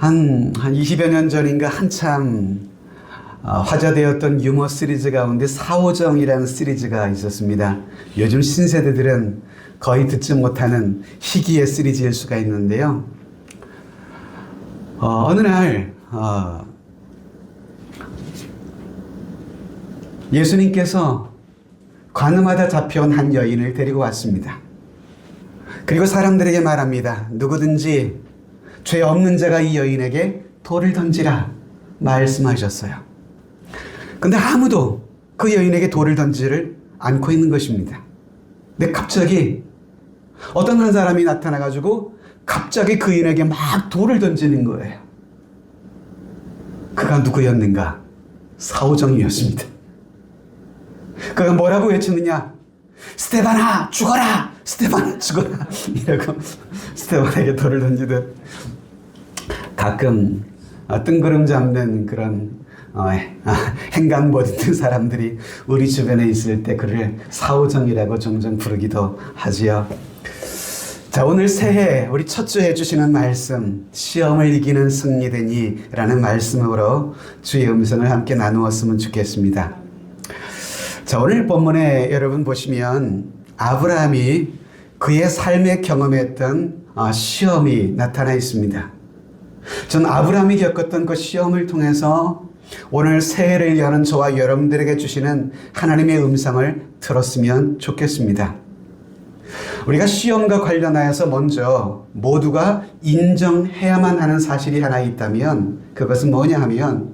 한 20여 년 전인가 한참 화제되었던 유머 시리즈 가운데 사오정이라는 시리즈가 있었습니다. 요즘 신세대들은 거의 듣지 못하는 희귀의 시리즈일 수가 있는데요. 어느 날 예수님께서 관음하다 잡혀온 한 여인을 데리고 왔습니다. 그리고 사람들에게 말합니다. 누구든지 죄 없는 자가 이 여인에게 돌을 던지라 말씀하셨어요. 근데 아무도 그 여인에게 돌을 던지를 않고 있는 것입니다. 근데 갑자기 어떤 한 사람이 나타나가지고 갑자기 그 여인에게 막 돌을 던지는 거예요. 그가 누구였는가? 사오정이었습니다. 그가 뭐라고 외쳤느냐? 스테반아 죽어라! 스테반아 죽어라! 이러고 스테반에게 돌을 던지듯 가끔 뜬구름 잡는 그런 행간 못 있는 사람들이 우리 주변에 있을 때 그를 사오정이라고 종종 부르기도 하지요. 자, 오늘 새해 우리 첫 주 해주시는 말씀, 시험을 이기는 승리되니 라는 말씀으로 주의 음성을 함께 나누었으면 좋겠습니다. 자, 오늘 본문에 여러분 보시면 아브라함이 그의 삶에 경험했던 시험이 나타나 있습니다. 전 아브라함이 겪었던 그 시험을 통해서 오늘 새해를 여는 저와 여러분들에게 주시는 하나님의 음성을 들었으면 좋겠습니다. 우리가 시험과 관련하여서 먼저 모두가 인정해야만 하는 사실이 하나 있다면 그것은 뭐냐 하면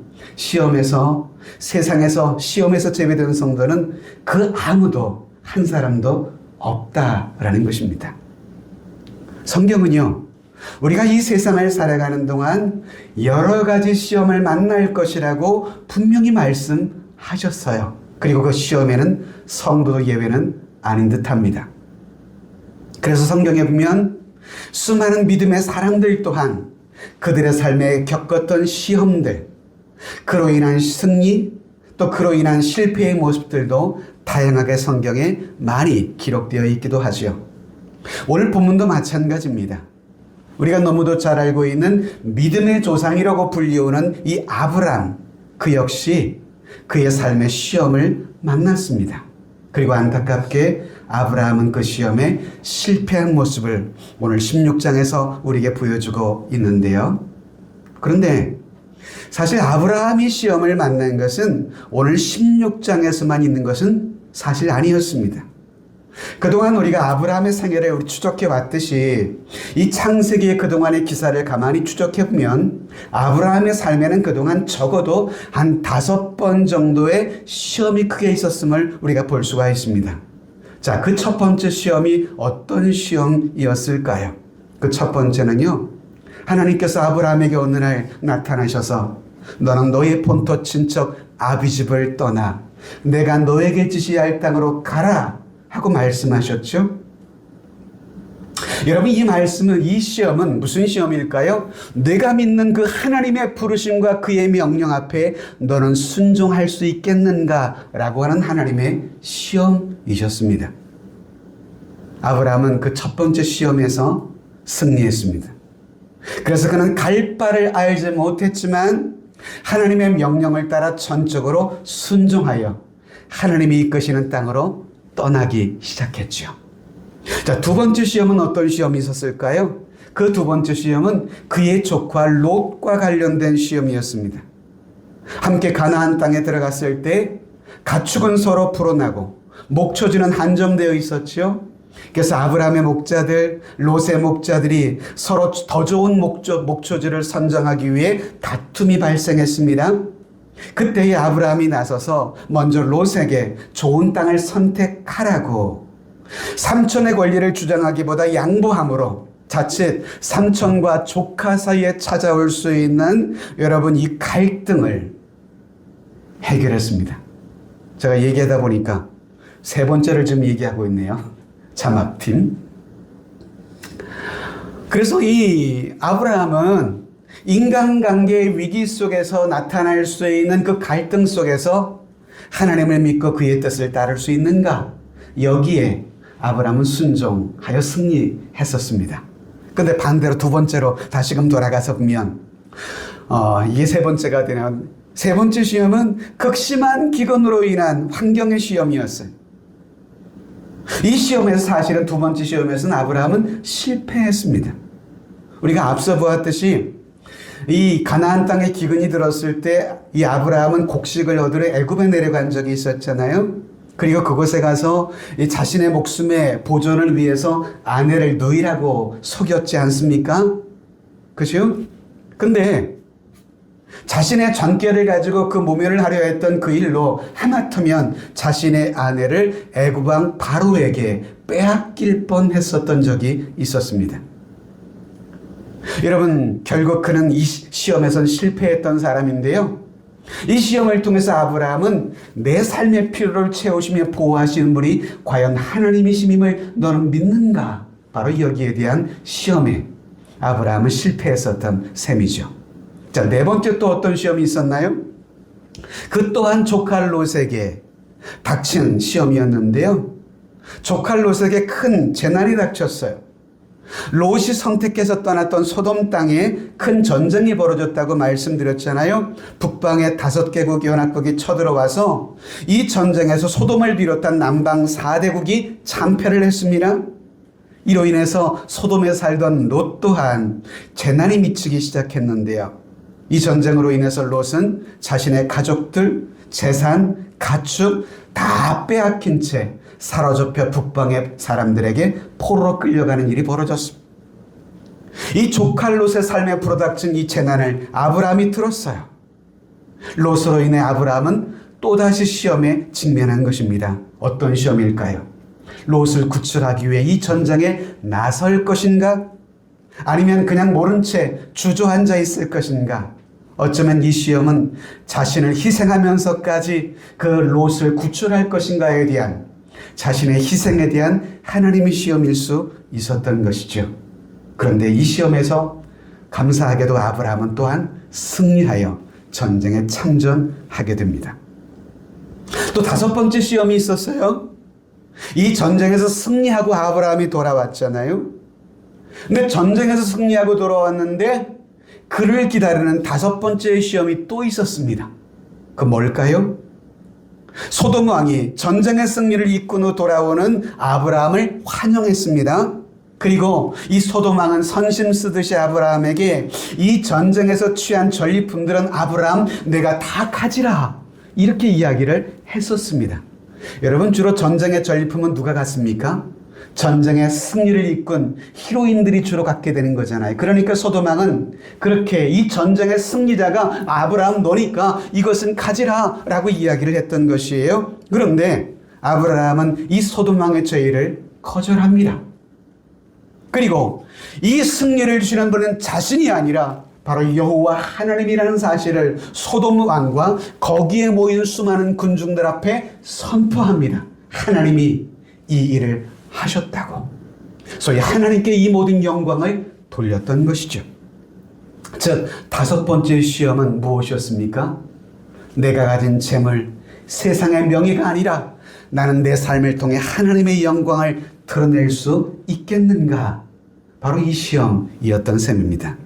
세상에서 시험에서 제외되는 성도는 그 아무도 한 사람도 없다라는 것입니다. 성경은요, 우리가 이 세상을 살아가는 동안 여러 가지 시험을 만날 것이라고 분명히 말씀하셨어요. 그리고 그 시험에는 성도도 예외는 아닌 듯합니다. 그래서 성경에 보면 수많은 믿음의 사람들 또한 그들의 삶에 겪었던 시험들, 그로 인한 승리, 또 그로 인한 실패의 모습들도 다양하게 성경에 많이 기록되어 있기도 하죠. 오늘 본문도 마찬가지입니다. 우리가 너무도 잘 알고 있는 믿음의 조상이라고 불리우는 이 아브람, 그 역시 그의 삶의 시험을 만났습니다. 그리고 안타깝게 아브라함은 그 시험에 실패한 모습을 오늘 16장에서 우리에게 보여주고 있는데요. 그런데 사실 아브라함이 시험을 만난 것은 오늘 16장에서만 있는 것은 사실 아니었습니다. 그동안 우리가 아브라함의 생애를 우리 추적해 왔듯이 이 창세기의 그동안의 기사를 가만히 추적해 보면 아브라함의 삶에는 그동안 적어도 한 5번 정도의 시험이 크게 있었음을 우리가 볼 수가 있습니다. 자, 그 첫 번째 시험이 어떤 시험이었을까요? 그 첫 번째는요, 하나님께서 아브라함에게 어느 날 나타나셔서 너는 너의 본토 친척 아비집을 떠나 내가 너에게 지시할 땅으로 가라 하고 말씀하셨죠. 여러분, 이 시험은 무슨 시험일까요? 내가 믿는 그 하나님의 부르심과 그의 명령 앞에 너는 순종할 수 있겠는가 라고 하는 하나님의 시험이셨습니다. 아브라함은 그 첫 번째 시험에서 승리했습니다. 그래서 그는 갈 바를 알지 못했지만 하나님의 명령을 따라 전적으로 순종하여 하나님이 이끄시는 땅으로 떠나기 시작했죠. 자, 두 번째 시험은 어떤 시험이 있었을까요? 그 두 번째 시험은 그의 조카 롯과 관련된 시험이었습니다. 함께 가나안 땅에 들어갔을 때 가축은 서로 풀어나고 목초지는 한정되어 있었죠. 그래서 아브라함의 목자들, 롯의 목자들이 서로 더 좋은 목초지를 선정하기 위해 다툼이 발생했습니다. 그때에 아브라함이 나서서 먼저 롯에게 좋은 땅을 선택하라고 삼촌의 권리를 주장하기보다 양보함으로 자칫 삼촌과 조카 사이에 찾아올 수 있는 여러분 이 갈등을 해결했습니다. 제가 얘기하다 보니까 세 번째를 좀 얘기하고 있네요. 자막팀. 그래서 이 아브라함은 인간관계의 위기 속에서 나타날 수 있는 그 갈등 속에서 하나님을 믿고 그의 뜻을 따를 수 있는가? 여기에 아브라함은 순종하여 승리했었습니다. 그런데 반대로 두 번째로 다시금 돌아가서 보면 이게 세 번째가 되는, 세 번째 시험은 극심한 기근으로 인한 환경의 시험이었어요. 이 시험에서 사실은 두 번째 시험에서는 아브라함은 실패했습니다. 우리가 앞서 보았듯이 이 가나안 땅에 기근이 들었을 때 이 아브라함은 곡식을 얻으러 애굽에 내려간 적이 있었잖아요. 그리고 그곳에 가서 이 자신의 목숨의 보존을 위해서 아내를 누이라고 속였지 않습니까? 그죠? 근데 자신의 전결을 가지고 그 모면을 하려 했던 그 일로 하마터면 자신의 아내를 애굽 왕 바로에게 빼앗길 뻔했었던 적이 있었습니다. 여러분, 결국 그는 이 시험에선 실패했던 사람인데요. 이 시험을 통해서 아브라함은 내 삶의 필요를 채우시며 보호하시는 분이 과연 하나님이심임을 너는 믿는가? 바로 여기에 대한 시험에 아브라함은 실패했었던 셈이죠. 자, 네 번째 또 어떤 시험이 있었나요? 그 또한 조카 롯에게 닥친 시험이었는데요. 조카 롯에게 큰 재난이 닥쳤어요. 롯이 선택해서 떠났던 소돔 땅에 큰 전쟁이 벌어졌다고 말씀드렸잖아요. 북방의 5개국 연합국이 쳐들어와서 이 전쟁에서 소돔을 비롯한 남방 4대국이 참패를 했습니다. 이로 인해서 소돔에 살던 롯 또한 재난이 미치기 시작했는데요. 이 전쟁으로 인해서 롯은 자신의 가족들, 재산, 가축 다 빼앗긴 채 사로잡혀 북방의 사람들에게 포로로 끌려가는 일이 벌어졌습니다. 이 조카 롯의 삶에 불어닥친 이 재난을 아브라함이 들었어요. 롯으로 인해 아브라함은 또다시 시험에 직면한 것입니다. 어떤 시험일까요? 롯을 구출하기 위해 이 전쟁에 나설 것인가? 아니면 그냥 모른 채 주저앉아 있을 것인가? 어쩌면 이 시험은 자신을 희생하면서까지 그 롯을 구출할 것인가에 대한 자신의 희생에 대한 하나님의 시험일 수 있었던 것이죠. 그런데 이 시험에서 감사하게도 아브라함은 또한 승리하여 전쟁에 참전하게 됩니다. 또 5번째 시험이 있었어요. 이 전쟁에서 승리하고 아브라함이 돌아왔잖아요. 근데 전쟁에서 승리하고 돌아왔는데 그를 기다리는 5번째 시험이 또 있었습니다. 그 뭘까요? 소돔 왕이 전쟁의 승리를 이끈 후 돌아오는 아브라함을 환영했습니다. 그리고 이 소돔 왕은 선심 쓰듯이 아브라함에게 이 전쟁에서 취한 전리품들은 아브라함 내가 다 가지라 이렇게 이야기를 했었습니다. 여러분, 주로 전쟁의 전리품은 누가 갖습니까? 전쟁의 승리를 이끈 히로인들이 주로 갖게 되는 거잖아요. 그러니까 소돔 왕은 그렇게 이 전쟁의 승리자가 아브라함 너니까 이것은 가지라 라고 이야기를 했던 것이에요. 그런데 아브라함은 이 소돔 왕의 제의를 거절합니다. 그리고 이 승리를 주시는 분은 자신이 아니라 바로 여호와 하나님이라는 사실을 소돔 왕과 거기에 모인 수많은 군중들 앞에 선포합니다. 하나님이 이 일을 하셨다고. 소위 하나님께 이 모든 영광을 돌렸던 것이죠. 즉 5번째 시험은 무엇이었습니까? 내가 가진 재물, 세상의 명예가 아니라 나는 내 삶을 통해 하나님의 영광을 드러낼 수 있겠는가? 바로 이 시험이었던 셈입니다.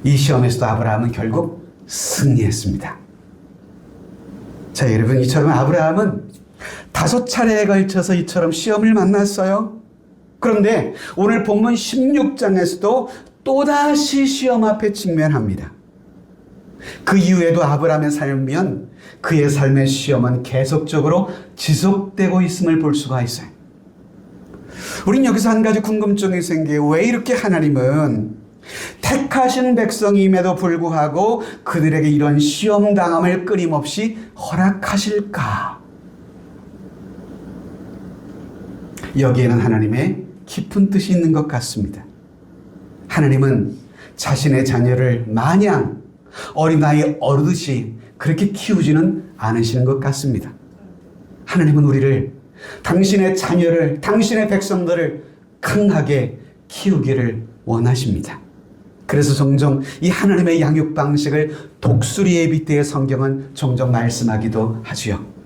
이 시험에서도 아브라함은 결국 승리했습니다. 자, 여러분, 이처럼 아브라함은 5차례에 걸쳐서 이처럼 시험을 만났어요. 그런데 오늘 본문 16장에서도 또다시 시험 앞에 직면합니다. 그 이후에도 아브라함의 삶이면 그의 삶의 시험은 계속적으로 지속되고 있음을 볼 수가 있어요. 우린 여기서 한 가지 궁금증이 생겨요. 왜 이렇게 하나님은 택하신 백성임에도 불구하고 그들에게 이런 시험당함을 끊임없이 허락하실까? 여기에는 하나님의 깊은 뜻이 있는 것 같습니다. 하나님은 자신의 자녀를 마냥 어린아이 어르듯이 그렇게 키우지는 않으시는 것 같습니다. 하나님은 우리를, 당신의 자녀를, 당신의 백성들을 강하게 키우기를 원하십니다. 그래서 종종 이 하나님의 양육 방식을 독수리에 빗대어 성경은 종종 말씀하기도 하지요.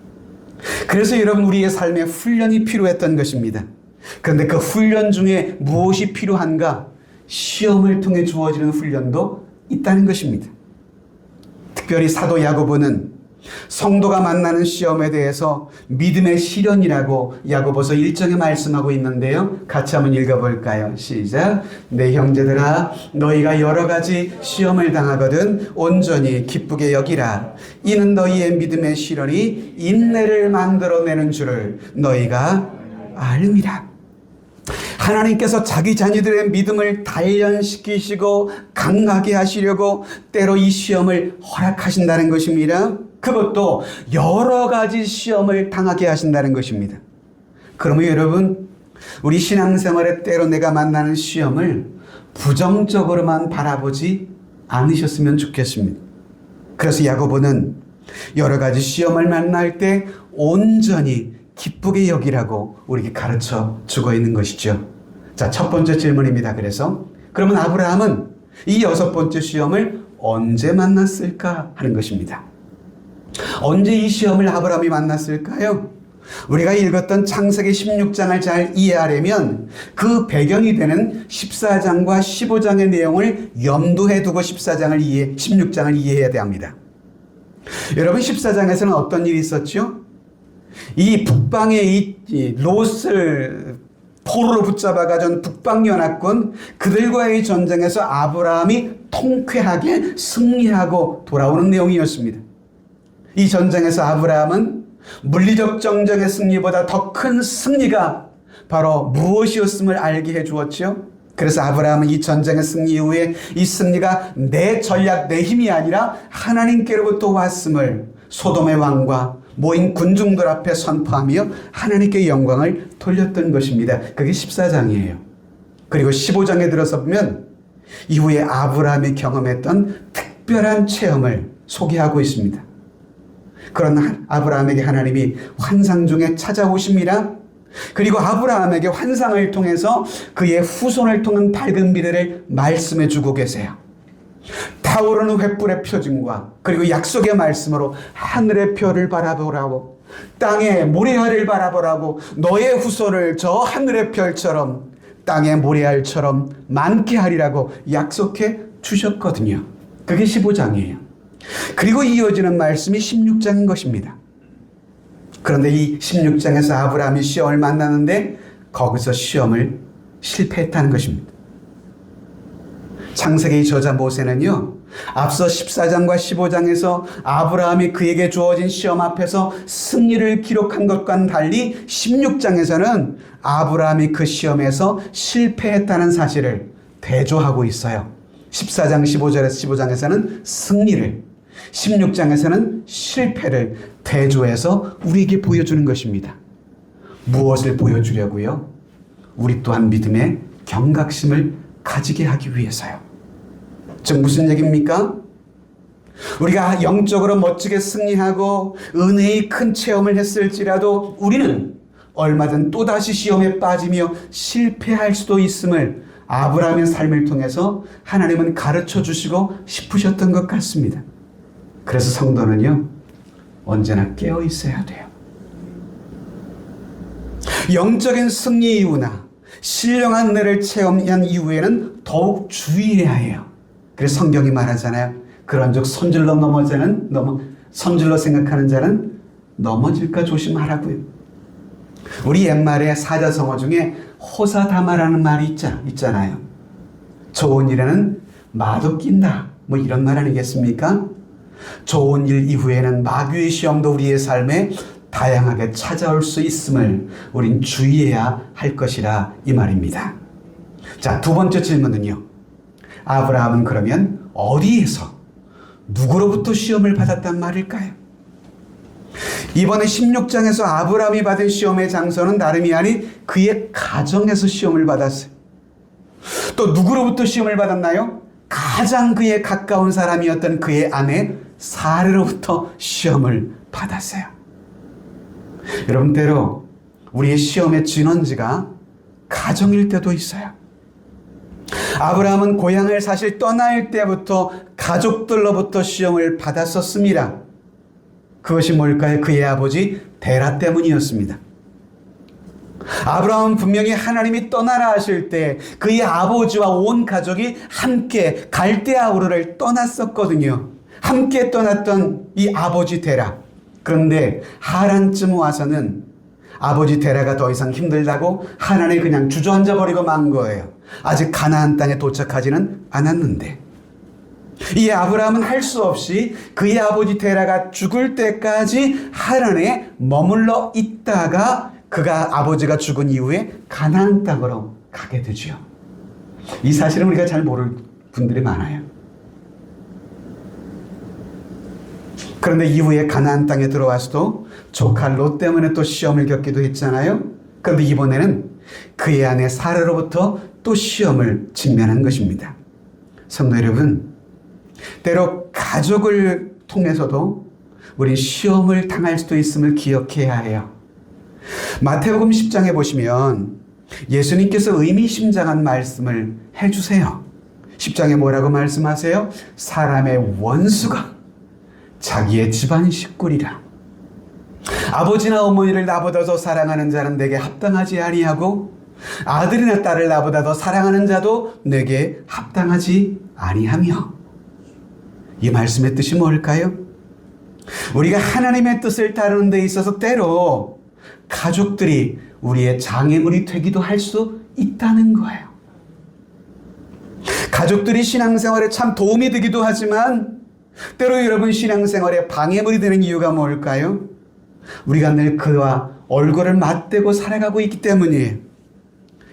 그래서 여러분, 우리의 삶에 훈련이 필요했던 것입니다. 그런데 그 훈련 중에 무엇이 필요한가? 시험을 통해 주어지는 훈련도 있다는 것입니다. 특별히 사도 야고보는 성도가 만나는 시험에 대해서 믿음의 시련이라고 야고보서 1장에 말씀하고 있는데요. 같이 한번 읽어볼까요? 시작. 내 형제들아 너희가 여러 가지 시험을 당하거든 온전히 기쁘게 여기라. 이는 너희의 믿음의 시련이 인내를 만들어내는 줄을 너희가 알미라. 하나님께서 자기 자녀들의 믿음을 단련시키시고 강하게 하시려고 때로 이 시험을 허락하신다는 것입니다. 그것도 여러 가지 시험을 당하게 하신다는 것입니다. 그러면 여러분, 우리 신앙생활에 때로 내가 만나는 시험을 부정적으로만 바라보지 않으셨으면 좋겠습니다. 그래서 야고보는 여러 가지 시험을 만날 때 온전히 기쁘게 여기라고 우리에게 가르쳐 주고 있는 것이죠. 자, 첫 번째 질문입니다. 그러면 아브라함은 이 6번째 시험을 언제 만났을까 하는 것입니다. 언제 이 시험을 아브라함이 만났을까요? 우리가 읽었던 창세기 16장을 잘 이해하려면 그 배경이 되는 14장과 15장의 내용을 염두에 두고 16장을 이해해야 합니다. 여러분, 14장에서는 어떤 일이 있었죠? 이 북방의 이 롯을 포로로 붙잡아가던 북방연합군 그들과의 전쟁에서 아브라함이 통쾌하게 승리하고 돌아오는 내용이었습니다. 이 전쟁에서 아브라함은 물리적 정적의 승리보다 더 큰 승리가 바로 무엇이었음을 알게 해주었죠. 그래서 아브라함은 이 전쟁의 승리 이후에 이 승리가 내 전략, 내 힘이 아니라 하나님께로부터 왔음을 소돔의 왕과 모인 군중들 앞에 선포하며 하나님께 영광을 돌렸던 것입니다. 그게 14장이에요. 그리고 15장에 들어서 보면 이후에 아브라함이 경험했던 특별한 체험을 소개하고 있습니다. 그런 아브라함에게 하나님이 환상 중에 찾아오십니다. 그리고 아브라함에게 환상을 통해서 그의 후손을 통한 밝은 미래를 말씀해 주고 계세요. 타오르는 횃불의 표징과 그리고 약속의 말씀으로 하늘의 별을 바라보라고, 땅의 모래알을 바라보라고, 너의 후손을 저 하늘의 별처럼 땅의 모래알처럼 많게 하리라고 약속해 주셨거든요. 그게 15장이에요. 그리고 이어지는 말씀이 16장인 것입니다. 그런데 이 16장에서 아브라함이 시험을 만나는데 거기서 시험을 실패했다는 것입니다. 창세기 저자 모세는요, 앞서 14장과 15장에서 아브라함이 그에게 주어진 시험 앞에서 승리를 기록한 것과는 달리 16장에서는 아브라함이 그 시험에서 실패했다는 사실을 대조하고 있어요. 14장 15절에서 15장에서는 승리를, 16장에서는 실패를 대조해서 우리에게 보여주는 것입니다. 무엇을 보여주려고요? 우리 또한 믿음의 경각심을 가지게 하기 위해서요. 즉 무슨 얘기입니까? 우리가 영적으로 멋지게 승리하고 은혜의 큰 체험을 했을지라도 우리는 얼마든 또다시 시험에 빠지며 실패할 수도 있음을 아브라함의 삶을 통해서 하나님은 가르쳐 주시고 싶으셨던 것 같습니다. 그래서 성도는요, 언제나 깨어 있어야 돼요. 영적인 승리 이후나 신령한 은혜를 체험한 이후에는 더욱 주의해야 해요. 그래서 성경이 말하잖아요. 그런즉 선질러 생각하는 자는 넘어질까 조심하라고요. 우리 옛말에 사자성어 중에 호사다마라는 말이 있잖아요. 좋은 일에는 마도 낀다, 뭐 이런 말 아니겠습니까? 좋은 일 이후에는 마귀의 시험도 우리의 삶에 다양하게 찾아올 수 있음을 우린 주의해야 할 것이라 이 말입니다. 자, 두 번째 질문은요. 아브라함은 그러면 어디에서 누구로부터 시험을 받았단 말일까요? 이번에 16장에서 아브라함이 받은 시험의 장소는 다름이 아닌 그의 가정에서 시험을 받았어요. 또 누구로부터 시험을 받았나요? 가장 그에 가까운 사람이었던 그의 아내 사례로부터 시험을 받았어요. 여러분, 때로 우리의 시험의 진원지가 가정일 때도 있어요. 아브라함은 고향을 사실 떠날 때부터 가족들로부터 시험을 받았었습니다. 그것이 뭘까요? 그의 아버지 데라 때문이었습니다. 아브라함은 분명히 하나님이 떠나라 하실 때 그의 아버지와 온 가족이 함께 갈대아우르를 떠났었거든요. 함께 떠났던 이 아버지 데라. 그런데 하란쯤 와서는 아버지 데라가 더 이상 힘들다고 하란에 그냥 주저앉아 버리고 만 거예요. 아직 가나안 땅에 도착하지는 않았는데 이 아브라함은 할 수 없이 그의 아버지 데라가 죽을 때까지 하란에 머물러 있다가 그가 아버지가 죽은 이후에 가나안 땅으로 가게 되죠. 이 사실은 우리가 잘 모를 분들이 많아요. 그런데 이후에 가나안 땅에 들어와서도 조카 롯 때문에 또 시험을 겪기도 했잖아요. 그런데 이번에는 그의 아내 사라로부터 또 시험을 직면한 것입니다. 성도 여러분, 때로 가족을 통해서도 우리 시험을 당할 수도 있음을 기억해야 해요. 마태복음 10장에 보시면 예수님께서 의미심장한 말씀을 해주세요. 10장에 뭐라고 말씀하세요? 사람의 원수가 자기의 집안 식구리라. 아버지나 어머니를 나보다 더 사랑하는 자는 내게 합당하지 아니하고 아들이나 딸을 나보다 더 사랑하는 자도 내게 합당하지 아니하며. 이 말씀의 뜻이 뭘까요? 우리가 하나님의 뜻을 따르는 데 있어서 때로 가족들이 우리의 장애물이 되기도 할 수 있다는 거예요. 가족들이 신앙생활에 참 도움이 되기도 하지만 때로 여러분 신앙생활에 방해물이 되는 이유가 뭘까요? 우리가 늘 그와 얼굴을 맞대고 살아가고 있기 때문이에요.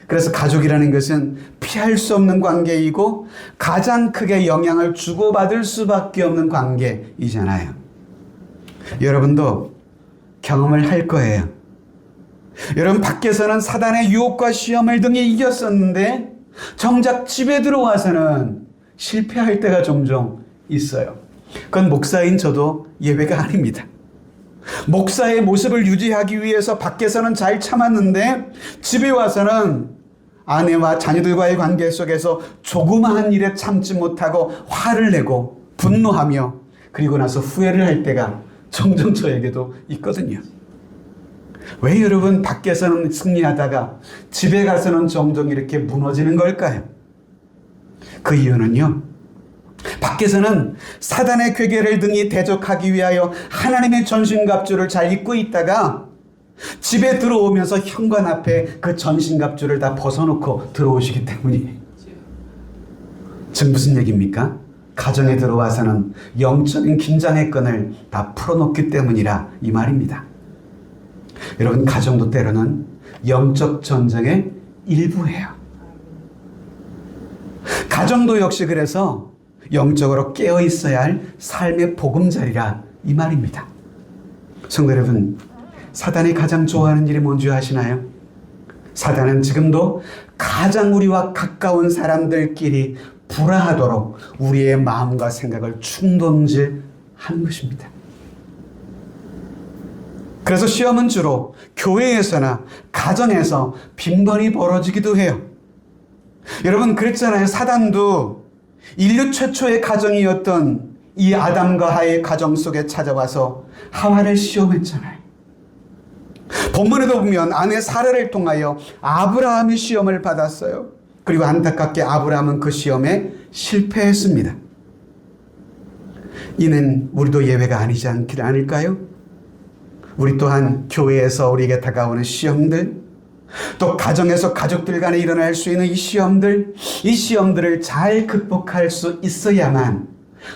그래서 가족이라는 것은 피할 수 없는 관계이고 가장 크게 영향을 주고받을 수밖에 없는 관계이잖아요. 여러분도 경험을 할 거예요. 여러분 밖에서는 사단의 유혹과 시험을 등에 이겼었는데 정작 집에 들어와서는 실패할 때가 종종 있어요. 그건 목사인 저도 예외가 아닙니다. 목사의 모습을 유지하기 위해서 밖에서는 잘 참았는데 집에 와서는 아내와 자녀들과의 관계 속에서 조그마한 일에 참지 못하고 화를 내고 분노하며 그리고 나서 후회를 할 때가 종종 저에게도 있거든요. 왜 여러분 밖에서는 승리하다가 집에 가서는 종종 이렇게 무너지는 걸까요? 그 이유는요, 밖에서는 사단의 괴계를 등이 대적하기 위하여 하나님의 전신갑주를 잘 입고 있다가 집에 들어오면서 현관 앞에 그 전신갑주를 다 벗어놓고 들어오시기 때문이에요. 지금 무슨 얘기입니까? 가정에 들어와서는 영적인 긴장의 끈을 다 풀어놓기 때문이라 이 말입니다. 여러분 가정도 때로는 영적 전쟁의 일부예요. 가정도 역시 그래서 영적으로 깨어 있어야 할 삶의 보금자리라 이 말입니다. 성도 여러분, 사단이 가장 좋아하는 일이 뭔지 아시나요? 사단은 지금도 가장 우리와 가까운 사람들끼리 불화하도록 우리의 마음과 생각을 충동질하는 것입니다. 그래서 시험은 주로 교회에서나 가정에서 빈번히 벌어지기도 해요. 여러분 그랬잖아요. 사단도 인류 최초의 가정이었던 이 아담과 하의 가정 속에 찾아와서 하와를 시험했잖아요. 본문에도 보면 아내 사라를 통하여 아브라함이 시험을 받았어요. 그리고 안타깝게 아브라함은 그 시험에 실패했습니다. 이는 우리도 예외가 아니지 않을까요? 우리 또한 교회에서 우리에게 다가오는 시험들, 또 가정에서 가족들 간에 일어날 수 있는 이 시험들을 잘 극복할 수 있어야만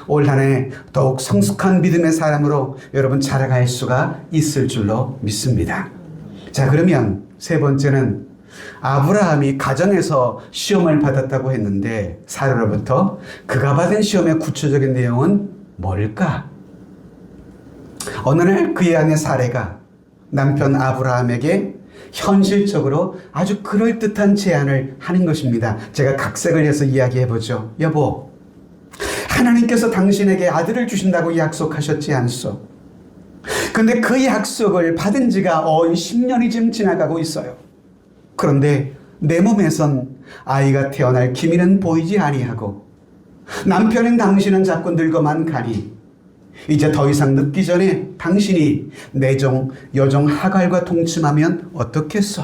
올 한 해 더욱 성숙한 믿음의 사람으로 여러분 자라갈 수가 있을 줄로 믿습니다. 자, 그러면 세 번째는 아브라함이 가정에서 시험을 받았다고 했는데 사라로부터 그가 받은 시험의 구체적인 내용은 뭘까? 어느 날 그의 아내 사라가 남편 아브라함에게 현실적으로 아주 그럴듯한 제안을 하는 것입니다. 제가 각색을 해서 이야기해보죠. 여보, 하나님께서 당신에게 아들을 주신다고 약속하셨지 않소? 근데 그 약속을 받은 지가 10년이 지금 지나가고 있어요. 그런데 내 몸에선 아이가 태어날 기미는 보이지 아니하고 남편인 당신은 자꾸 늙어만 가니 이제 더 이상 늙기 전에 당신이 내 종 여종 하갈과 동침하면 어떻겠소?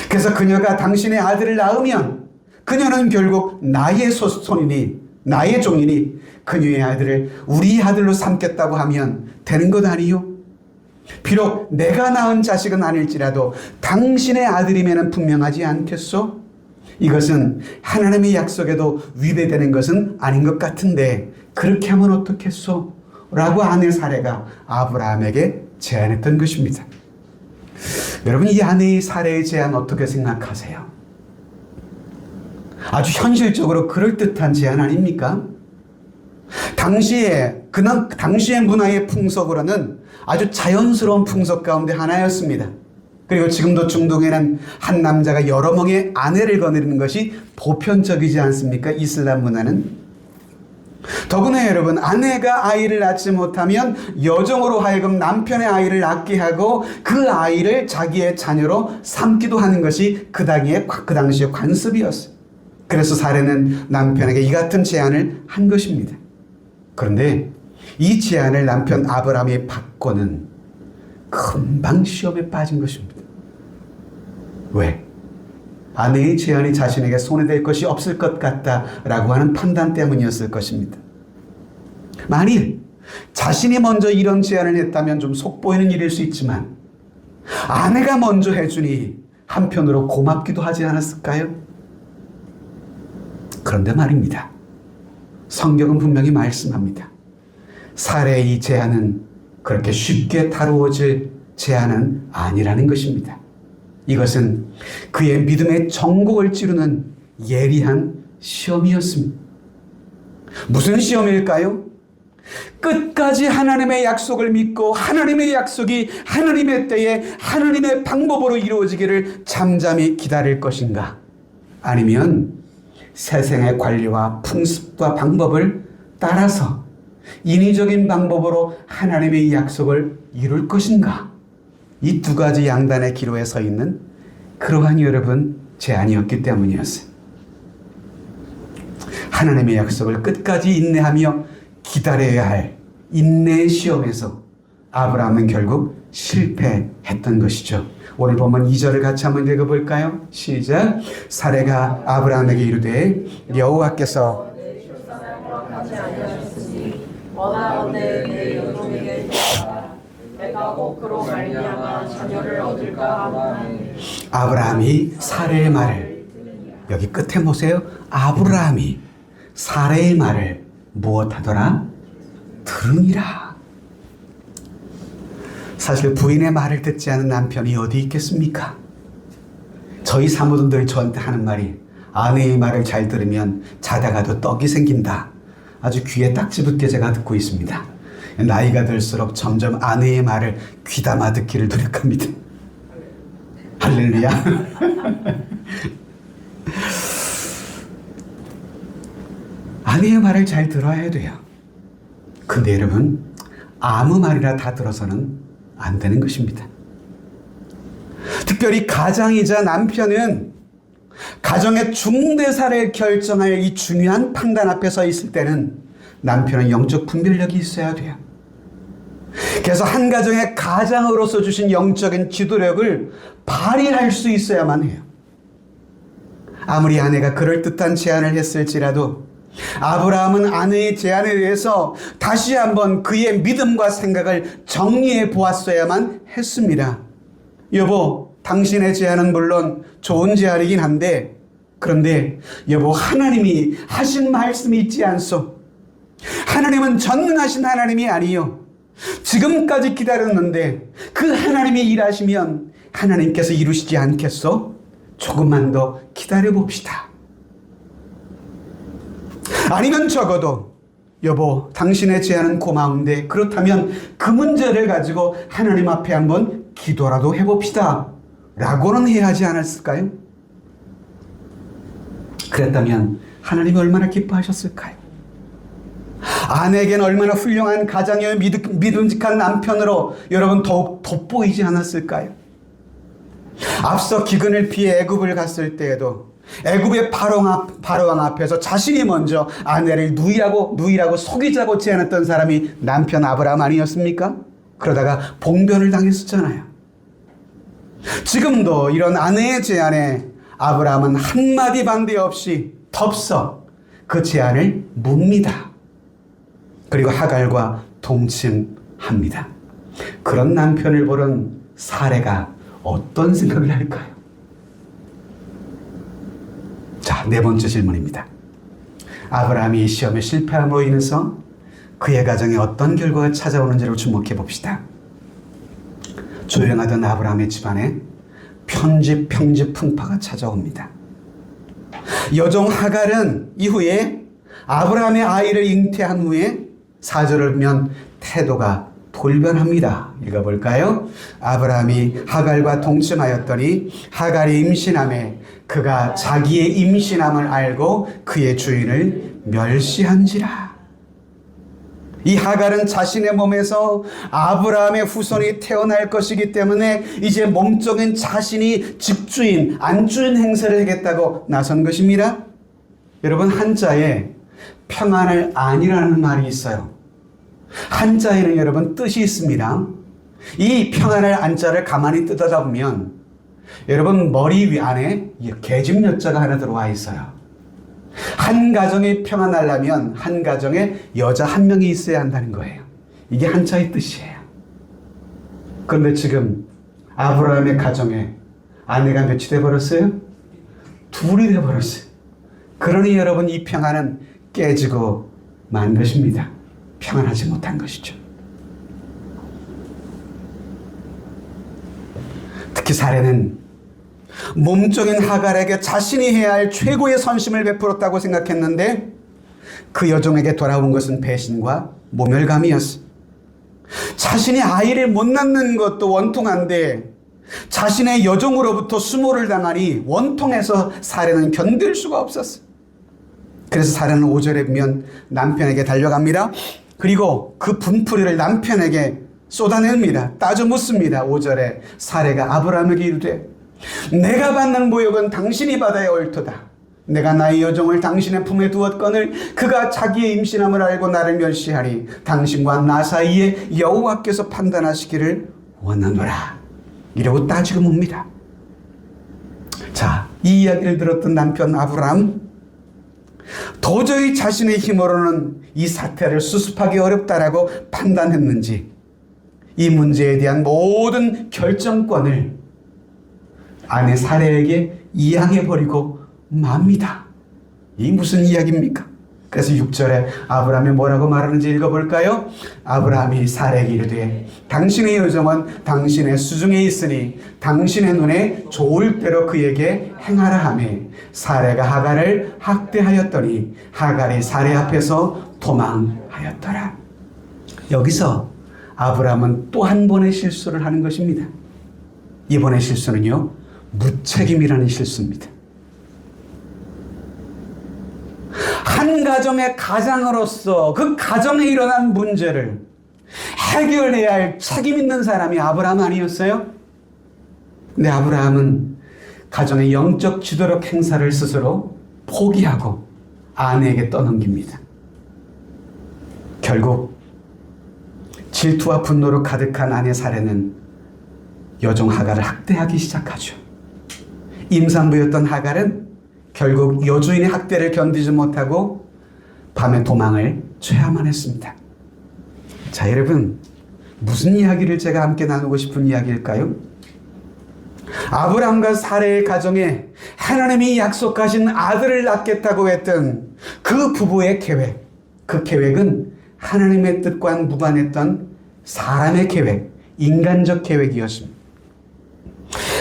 그래서 그녀가 당신의 아들을 낳으면 그녀는 결국 나의 손이니 나의 종이니 그녀의 아들을 우리 아들로 삼겠다고 하면 되는 것 아니요? 비록 내가 낳은 자식은 아닐지라도 당신의 아들이면 분명하지 않겠소? 이것은 하나님의 약속에도 위배되는 것은 아닌 것 같은데 그렇게 하면 어떻겠소? 라고 아내 사례가 아브라함에게 제안했던 것입니다. 여러분, 이 아내의 사례의 제안 어떻게 생각하세요? 아주 현실적으로 그럴듯한 제안 아닙니까? 당시의 문화의 풍속으로는 아주 자연스러운 풍속 가운데 하나였습니다. 그리고 지금도 중동에는 한 남자가 여러 명의 아내를 거느리는 것이 보편적이지 않습니까? 이슬람 문화는. 더구나 여러분, 아내가 아이를 낳지 못하면 여종으로 하여금 남편의 아이를 낳게 하고 그 아이를 자기의 자녀로 삼기도 하는 것이 그 당시의 관습이었어요. 그래서 사례는 남편에게 이 같은 제안을 한 것입니다. 그런데 이 제안을 남편 아브라함이 받고는 금방 시험에 빠진 것입니다. 왜? 아내의 제안이 자신에게 손해될 것이 없을 것 같다라고 하는 판단 때문이었을 것입니다. 만일 자신이 먼저 이런 제안을 했다면 좀 속보이는 일일 수 있지만 아내가 먼저 해주니 한편으로 고맙기도 하지 않았을까요? 그런데 말입니다. 성경은 분명히 말씀합니다. 사례의 이 제안은 그렇게 쉽게 다루어질 제안은 아니라는 것입니다. 이것은 그의 믿음의 정곡을 찌르는 예리한 시험이었습니다. 무슨 시험일까요? 끝까지 하나님의 약속을 믿고 하나님의 약속이 하나님의 때에 하나님의 방법으로 이루어지기를 잠잠히 기다릴 것인가? 아니면 세상의 관리와 풍습과 방법을 따라서 인위적인 방법으로 하나님의 약속을 이룰 것인가? 이 두 가지 양단의 기로에 서 있는 그러한 여러분 제안이었기 때문이었어요. 하나님의 약속을 끝까지 인내하며 기다려야 할 인내의 시험에서 아브라함은 결국 실패했던 것이죠. 오늘 보면 2절을 같이 한번 읽어볼까요? 시작. 사레가 아브라함에게 이르되 여호와께서 원하건대 내 여종에게 주라. 내가 곧 그로 말미암아 자녀를 얻을까 하노니. 아브라함이 사레의 말을, 여기 끝에 보세요. 아브라함이 사레의 말을 무엇하더라? 들으니라. 사실 부인의 말을 듣지 않은 남편이 어디 있겠습니까? 저희 사모들이 저한테 하는 말이 아내의 말을 잘 들으면 자다가도 떡이 생긴다. 아주 귀에 딱지 붙게 제가 듣고 있습니다. 나이가 들수록 점점 아내의 말을 귀담아 듣기를 노력합니다. 할렐루야. 아내의 말을 잘 들어야 돼요. 근데 여러분, 아무 말이나 다 들어서는 안 되는 것입니다. 특별히 가장이자 남편은 가정의 중대사를 결정할 이 중요한 판단 앞에 서 있을 때는 남편은 영적 분별력이 있어야 돼요. 그래서 한 가정의 가장으로서 주신 영적인 지도력을 발휘할 수 있어야만 해요. 아무리 아내가 그럴듯한 제안을 했을지라도 아브라함은 아내의 제안에 대해서 다시 한번 그의 믿음과 생각을 정리해 보았어야만 했습니다. 여보, 당신의 제안은 물론 좋은 제안이긴 한데, 그런데 여보, 하나님이 하신 말씀이 있지 않소? 하나님은 전능하신 하나님이 아니요, 지금까지 기다렸는데 그 하나님이 일하시면 하나님께서 이루시지 않겠소? 조금만 더 기다려 봅시다. 아니면 적어도 여보, 당신의 제안은 고마운데 그렇다면 그 문제를 가지고 하나님 앞에 한번 기도라도 해봅시다 라고는 해야 하지 않았을까요? 그랬다면 하나님이 얼마나 기뻐하셨을까요? 아내에게는 얼마나 훌륭한 가장이며 믿음직한 남편으로 여러분 더욱 돋보이지 않았을까요? 앞서 기근을 피해 애굽을 갔을 때에도 애굽의 바로왕 앞에서 자신이 먼저 아내를 누이라고 속이자고 제안했던 사람이 남편 아브라함 아니었습니까? 그러다가 봉변을 당했었잖아요. 지금도 이런 아내의 제안에 아브라함은 한마디 반대 없이 덥석 그 제안을 묵니다. 그리고 하갈과 동침합니다. 그런 남편을 보는 사레가 어떤 생각을 할까요? 자, 네 번째 질문입니다. 아브라함이 이 시험에 실패함으로 인해서 그의 가정에 어떤 결과가 찾아오는지를 주목해 봅시다. 조용하던 아브라함의 집안에 편집 풍파가 찾아옵니다. 여종 하갈은 이후에 아브라함의 아이를 잉태한 후에 4절을 보면 태도가 돌변합니다. 읽어볼까요? 아브라함이 하갈과 동침하였더니 하갈이 임신함에 그가 자기의 임신함을 알고 그의 주인을 멸시한지라. 이 하갈은 자신의 몸에서 아브라함의 후손이 태어날 것이기 때문에 이제 몸적인 자신이 집주인, 안주인 행세를 하겠다고 나선 것입니다. 여러분, 한자에 평안을 안이라는 말이 있어요. 한자에는 여러분 뜻이 있습니다. 이 평안을 안자를 가만히 뜯어다 보면 여러분 머리 위 안에 계집 여자가 하나 들어와 있어요. 한 가정이 평안하려면 한 가정에 여자 한 명이 있어야 한다는 거예요. 이게 한자의 뜻이에요. 그런데 지금 아브라함의 가정에 아내가 몇이 돼버렸어요? 둘이 돼버렸어요. 그러니 여러분 이 평안은 깨지고 만 것입니다. 평안하지 못한 것이죠. 특히 사례는 몸종인 하갈에게 자신이 해야 할 최고의 선심을 베풀었다고 생각했는데 그 여종에게 돌아온 것은 배신과 모멸감이었어. 자신이 아이를 못 낳는 것도 원통한데 자신의 여종으로부터 수모를 당하니 원통해서 사례는 견딜 수가 없었어. 그래서 사례는 5절에 보면 남편에게 달려갑니다. 그리고 그 분풀이를 남편에게 쏟아냅니다. 따져 묻습니다. 5절에 사례가 아브라함에게 이르되 내가 받는 모욕은 당신이 받아야 옳도다. 내가 나의 여종을 당신의 품에 두었거늘 그가 자기의 임신함을 알고 나를 멸시하리. 당신과 나 사이에 여호와께서 판단하시기를 원하노라. 이러고 따지고 묻니다. 자, 이 이야기를 들었던 남편 아브라함, 도저히 자신의 힘으로는 이 사태를 수습하기 어렵다라고 판단했는지 이 문제에 대한 모든 결정권을 아내 사레에게 이양해버리고 맙니다. 이 무슨 이야기입니까? 그래서 6절에 아브라함이 뭐라고 말하는지 읽어볼까요? 아브라함이 사레에게 이르되 당신의 여종은 당신의 수중에 있으니 당신의 눈에 좋을 대로 그에게 행하라 하며 사레가 하갈을 학대하였더니 하갈이 사레 앞에서 도망하였더라. 여기서 아브라함은 또 한 번의 실수를 하는 것입니다. 이번의 실수는요, 무책임이라는 실수입니다. 한 가정의 가장으로서 그 가정에 일어난 문제를 해결해야 할 책임 있는 사람이 아브라함 아니었어요? 근데 아브라함은 가정의 영적 지도력 행사를 스스로 포기하고 아내에게 떠넘깁니다. 결국 질투와 분노로 가득한 아내 사레는 여종 하갈을 학대하기 시작하죠. 임산부였던 하갈은 결국 여주인의 학대를 견디지 못하고 밤에 도망을 취해야만 했습니다. 자, 여러분, 무슨 이야기를 제가 함께 나누고 싶은 이야기일까요? 아브라함과 사레의 가정에 하나님이 약속하신 아들을 낳겠다고 했던 그 부부의 계획, 그 계획은 하나님의 뜻과 무관했던 사람의 계획, 인간적 계획이었습니다.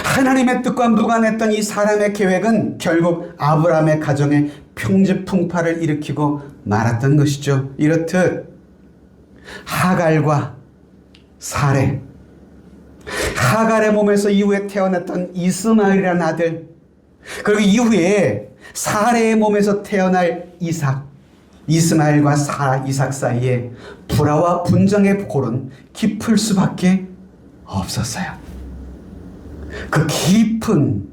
하나님의 뜻과 무관했던 이 사람의 계획은 결국 아브라함의 가정에 평지풍파를 일으키고 말았던 것이죠. 이렇듯 하갈과 사레, 하갈의 몸에서 이후에 태어났던 이스마엘이라는 아들, 그리고 이후에 사레의 몸에서 태어날 이삭, 이스마엘과 이삭 사이에 불화와 분쟁의 골은 깊을 수밖에 없었어요. 그 깊은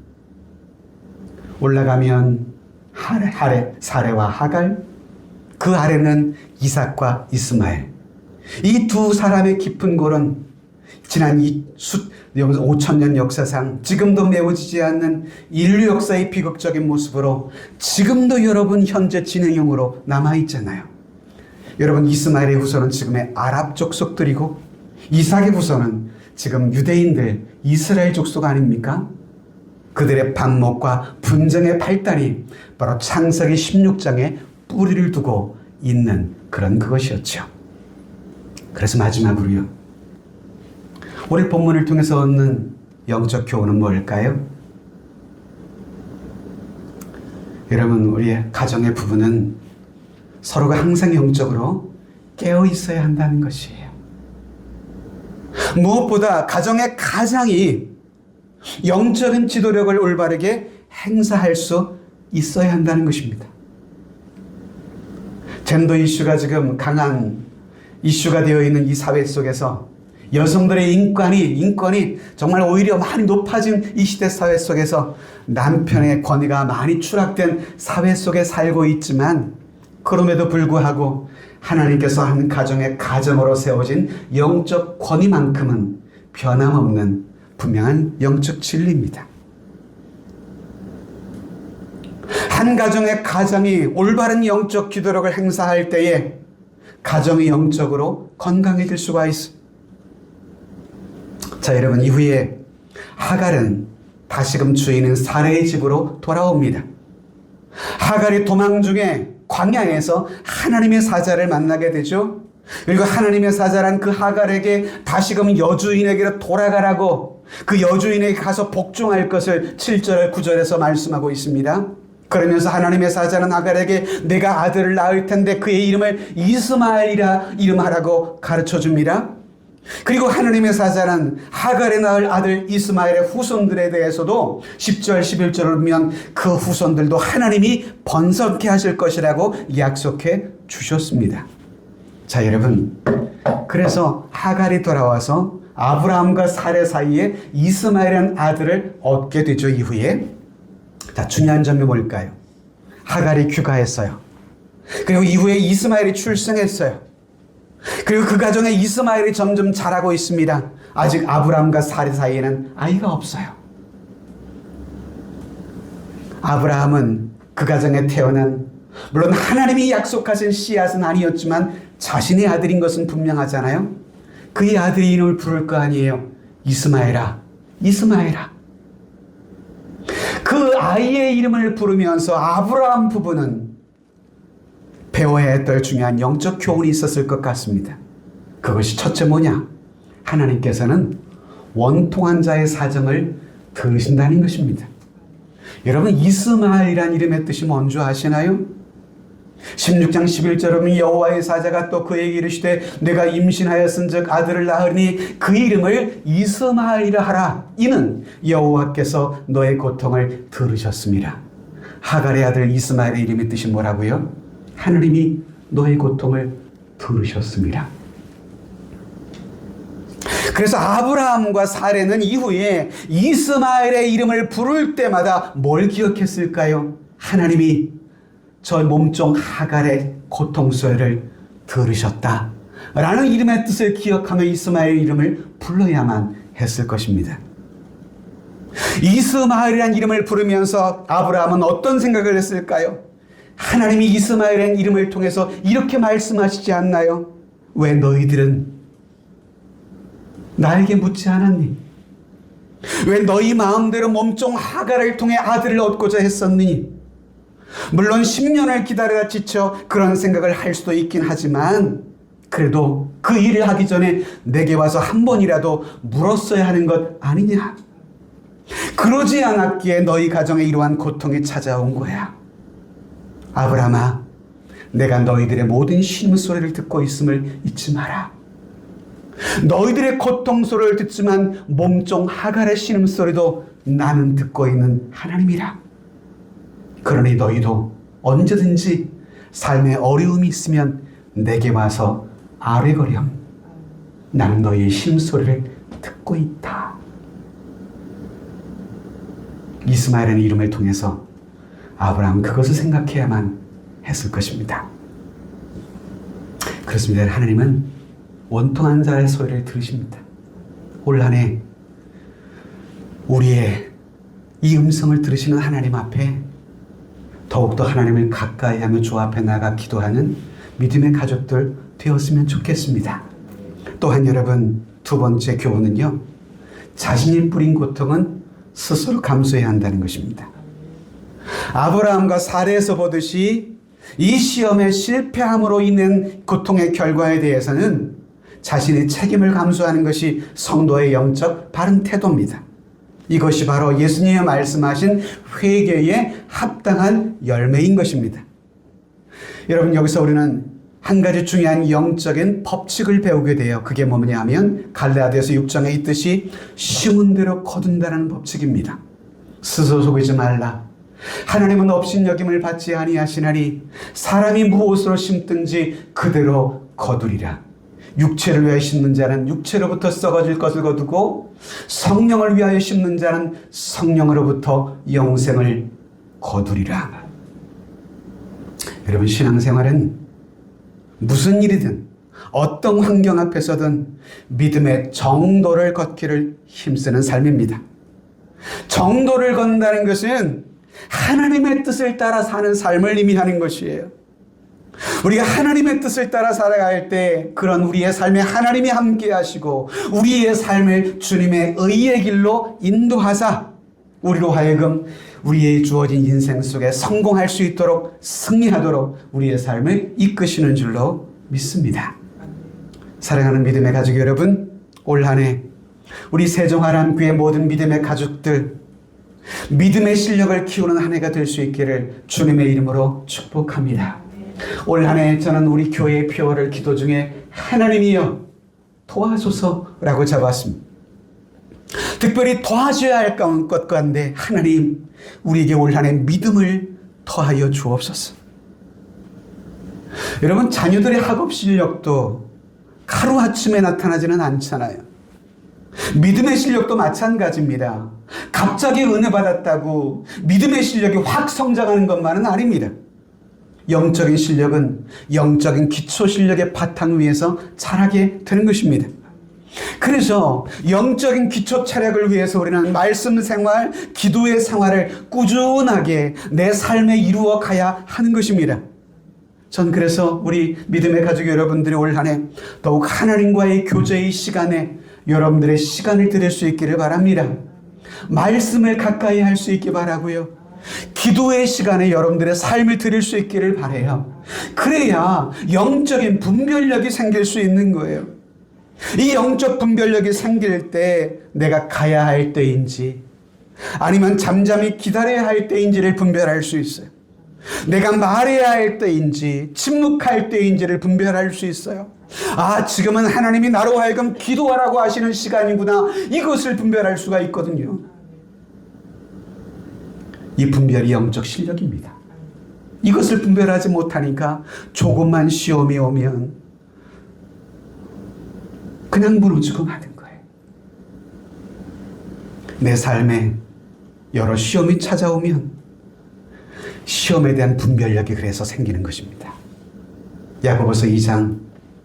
올라가면 사레와 하갈, 그 아래는 이삭과 이스마엘. 이 두 사람의 깊은 골은 지난 5천년 역사상 지금도 메워지지 않는 인류 역사의 비극적인 모습으로 지금도 여러분 현재 진행형으로 남아있잖아요. 여러분, 이스마엘의 후손은 지금의 아랍 족속들이고 이삭의 후손은 지금 유대인들, 이스라엘 족속 아닙니까? 그들의 반목과 분쟁의 발단이 바로 창세기 16장에 뿌리를 두고 있는 그런 그것이었죠. 그래서 마지막으로요, 오늘 본문을 통해서 얻는 영적 교훈은 뭘까요? 여러분, 우리의 가정의 부부는 서로가 항상 영적으로 깨어 있어야 한다는 것이에요. 무엇보다 가정의 가장이 영적인 지도력을 올바르게 행사할 수 있어야 한다는 것입니다. 젠더 이슈가 지금 강한 이슈가 되어 있는 이 사회 속에서 여성들의 인권이 정말 오히려 많이 높아진 이 시대 사회 속에서 남편의 권위가 많이 추락된 사회 속에 살고 있지만, 그럼에도 불구하고 하나님께서 한 가정의 가정으로 세워진 영적 권위만큼은 변함없는 분명한 영적 진리입니다. 한 가정의 가장이 올바른 영적 기도력을 행사할 때에 가정이 영적으로 건강해질 수가 있습니다. 자, 여러분, 이후에 하갈은 다시금 주인인 사레의 집으로 돌아옵니다. 하갈이 도망 중에 광야에서 하나님의 사자를 만나게 되죠. 그리고 하나님의 사자란 그 하갈에게 다시금 여주인에게로 돌아가라고, 그 여주인에게 가서 복종할 것을 7절 9절에서 말씀하고 있습니다. 그러면서 하나님의 사자는 하갈에게 내가 아들을 낳을 텐데 그의 이름을 이스마엘이라 이름하라고 가르쳐 줍니다. 그리고 하나님의 사자는 하갈의 낳을 아들 이스마엘의 후손들에 대해서도 10절 11절을 보면 그 후손들도 하나님이 번성케 하실 것이라고 약속해 주셨습니다. 자, 여러분, 그래서 하갈이 돌아와서 아브라함과 사레 사이에 이스마엘이라는 아들을 얻게 되죠. 이후에 자, 중요한 점이 뭘까요? 하갈이 귀가했어요. 그리고 이후에 이스마엘이 출생했어요. 그리고 그 가정에 이스마엘이 점점 자라고 있습니다. 아직 아브라함과 사레 사이에는 아이가 없어요. 아브라함은 그 가정에 태어난, 물론 하나님이 약속하신 씨앗은 아니었지만 자신의 아들인 것은 분명하잖아요. 그의 아들의 이름을 부를 거 아니에요. 이스마엘아, 이스마엘아. 그 아이의 이름을 부르면서 아브라함 부부는 배워야 했던 중요한 영적 교훈이 있었을 것 같습니다. 그것이 첫째 뭐냐? 하나님께서는 원통한 자의 사정을 들으신다는 것입니다. 여러분, 이스마엘이라는 이름의 뜻이 뭔지 아시나요? 16장 11절에 보면 여호와의 사자가 또 그에게 이르시되 내가 임신하였은즉 아들을 낳으니 그 이름을 이스마엘이라 하라. 이는 여호와께서 너의 고통을 들으셨습니다. 하갈의 아들 이스마엘의 이름의 뜻이 뭐라고요? 하나님이 너의 고통을 들으셨습니다. 그래서 아브라함과 사레는 이후에 이스마엘의 이름을 부를 때마다 뭘 기억했을까요? 하나님이 저 몸종 하갈의 고통소리를 들으셨다 라는 이름의 뜻을 기억하며 이스마엘의 이름을 불러야만 했을 것입니다. 이스마엘이라는 이름을 부르면서 아브라함은 어떤 생각을 했을까요? 하나님이 이스마엘의 이름을 통해서 이렇게 말씀하시지 않나요? 왜 너희들은 나에게 묻지 않았니? 왜 너희 마음대로 몸종 하갈을 통해 아들을 얻고자 했었니? 물론 10년을 기다리다 지쳐 그런 생각을 할 수도 있긴 하지만 그래도 그 일을 하기 전에 내게 와서 한 번이라도 물었어야 하는 것 아니냐? 그러지 않았기에 너희 가정에 이러한 고통이 찾아온 거야. 아브라함아, 내가 너희들의 모든 신음소리를 듣고 있음을 잊지 마라. 너희들의 고통소리를 듣지만 몸종 하갈의 신음소리도 나는 듣고 있는 하나님이라. 그러니 너희도 언제든지 삶에 어려움이 있으면 내게 와서 아뢰거렴. 나는 너희의 신음소리를 듣고 있다. 이스마엘의 이름을 통해서 아브라함은 그것을 생각해야만 했을 것입니다. 그렇습니다. 하나님은 원통한 자의 소리를 들으십니다. 올 한 해 우리의 이 음성을 들으시는 하나님 앞에 더욱더 하나님을 가까이 하며 주 앞에 나가 기도하는 믿음의 가족들 되었으면 좋겠습니다. 또한 여러분, 두 번째 교훈은요, 자신이 뿌린 고통은 스스로 감수해야 한다는 것입니다. 아브라함과 사례에서 보듯이 이 시험에 실패함으로 인한 고통의 결과에 대해서는 자신의 책임을 감수하는 것이 성도의 영적 바른 태도입니다. 이것이 바로 예수님이 말씀하신 회개에 합당한 열매인 것입니다. 여러분, 여기서 우리는 한 가지 중요한 영적인 법칙을 배우게 돼요. 그게 뭐냐 하면 갈라디아서 6장에 있듯이 심은 대로 거둔다는 법칙입니다. 스스로 속이지 말라. 하나님은 업신여김을 받지 아니하시나니 사람이 무엇으로 심든지 그대로 거두리라. 육체를 위하여 심는 자는 육체로부터 썩어질 것을 거두고 성령을 위하여 심는 자는 성령으로부터 영생을 거두리라. 여러분, 신앙생활은 무슨 일이든 어떤 환경 앞에서든 믿음의 정도를 걷기를 힘쓰는 삶입니다. 정도를 건다는 것은 하나님의 뜻을 따라 사는 삶을 의미하는 것이에요. 우리가 하나님의 뜻을 따라 살아갈 때 그런 우리의 삶에 하나님이 함께 하시고 우리의 삶을 주님의 의의 길로 인도하사 우리로 하여금 우리의 주어진 인생 속에 성공할 수 있도록 승리하도록 우리의 삶을 이끄시는 줄로 믿습니다. 사랑하는 믿음의 가족 여러분, 올 한 해 우리 세종하람교회 모든 믿음의 가족들 믿음의 실력을 키우는 한 해가 될 수 있기를 주님의 이름으로 축복합니다. 올 한 해 저는 우리 교회의 표어를 기도 중에 하나님이여 도와소서라고 잡았습니다. 특별히 도와줘야 할 것 가운데 하나님, 우리에게 올 한 해 믿음을 더하여 주옵소서. 여러분, 자녀들의 학업 실력도 하루아침에 나타나지는 않잖아요. 믿음의 실력도 마찬가지입니다. 갑자기 은혜 받았다고 믿음의 실력이 확 성장하는 것만은 아닙니다. 영적인 실력은 영적인 기초 실력의 바탕 위에서 자라게 되는 것입니다. 그래서 영적인 기초 체력을 위해서 우리는 말씀 생활, 기도의 생활을 꾸준하게 내 삶에 이루어 가야 하는 것입니다. 전 그래서 우리 믿음의 가족 여러분들이 올 한 해 더욱 하나님과의 교제의 시간에 여러분들의 시간을 드릴 수 있기를 바랍니다. 말씀을 가까이 할 수 있기 바라고요. 기도의 시간에 여러분들의 삶을 드릴 수 있기를 바라요. 그래야 영적인 분별력이 생길 수 있는 거예요. 이 영적 분별력이 생길 때 내가 가야 할 때인지 아니면 잠잠히 기다려야 할 때인지를 분별할 수 있어요. 내가 말해야 할 때인지 침묵할 때인지를 분별할 수 있어요. 아, 지금은 하나님이 나로 하여금 기도하라고 하시는 시간이구나. 이것을 분별할 수가 있거든요. 이 분별이 영적 실력입니다. 이것을 분별하지 못하니까 조금만 시험이 오면 그냥 무너지고 마는 거예요. 내 삶에 여러 시험이 찾아오면 시험에 대한 분별력이 그래서 생기는 것입니다. 야고보서 2장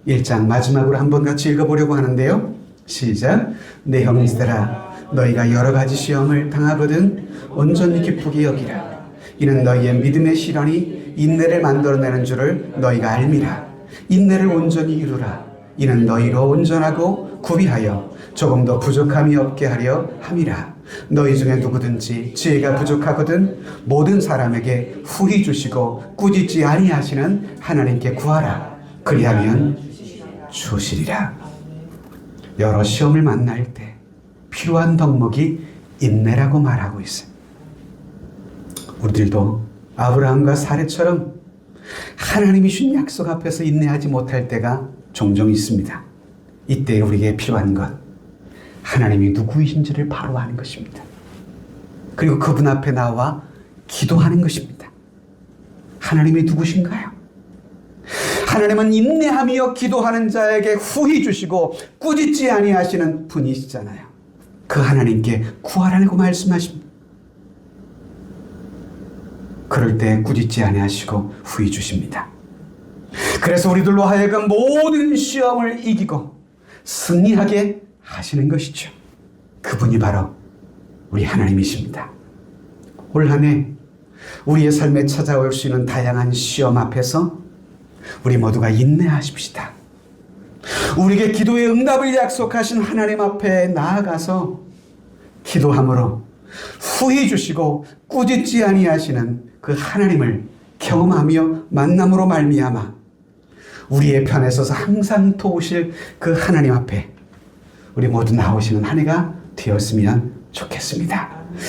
1장 마지막으로 한번 같이 읽어보려고 하는데요. 시작. 내 형제들아, 너희가 여러 가지 시험을 당하거든 온전히 기쁘게 여기라. 이는 너희의 믿음의 시련이 인내를 만들어내는 줄을 너희가 알미라. 인내를 온전히 이루라. 이는 너희로 온전하고 구비하여 조금 더 부족함이 없게 하려 함이라. 너희 중에 누구든지 지혜가 부족하거든 모든 사람에게 후히 주시고 꾸짖지 아니하시는 하나님께 구하라. 그리하면 주시리라. 여러 시험을 만날 때 필요한 덕목이 인내라고 말하고 있어요. 우리들도 아브라함과 사례처럼 하나님이 주신 약속 앞에서 인내하지 못할 때가 종종 있습니다. 이때 우리에게 필요한 것, 하나님이 누구이신지를 바로 아는 것입니다. 그리고 그분 앞에 나와 기도하는 것입니다. 하나님이 누구신가요? 하나님은 인내하며 기도하는 자에게 후히 주시고 꾸짖지 아니하시는 분이시잖아요. 그 하나님께 구하라고 말씀하십니다. 그럴 때 꾸짖지 아니하시고 후히 주십니다. 그래서 우리들로 하여금 모든 시험을 이기고 승리하게 하시는 것이죠. 그분이 바로 우리 하나님이십니다. 올 한 해 우리의 삶에 찾아올 수 있는 다양한 시험 앞에서 우리 모두가 인내하십시다. 우리에게 기도의 응답을 약속하신 하나님 앞에 나아가서 기도함으로 후히 주시고 꾸짖지 아니하시는 그 하나님을 경험하며 만남으로 말미암아 우리의 편에 서서 항상 도우실 그 하나님 앞에 우리 모두 나오시는 한 해가 되었으면 좋겠습니다.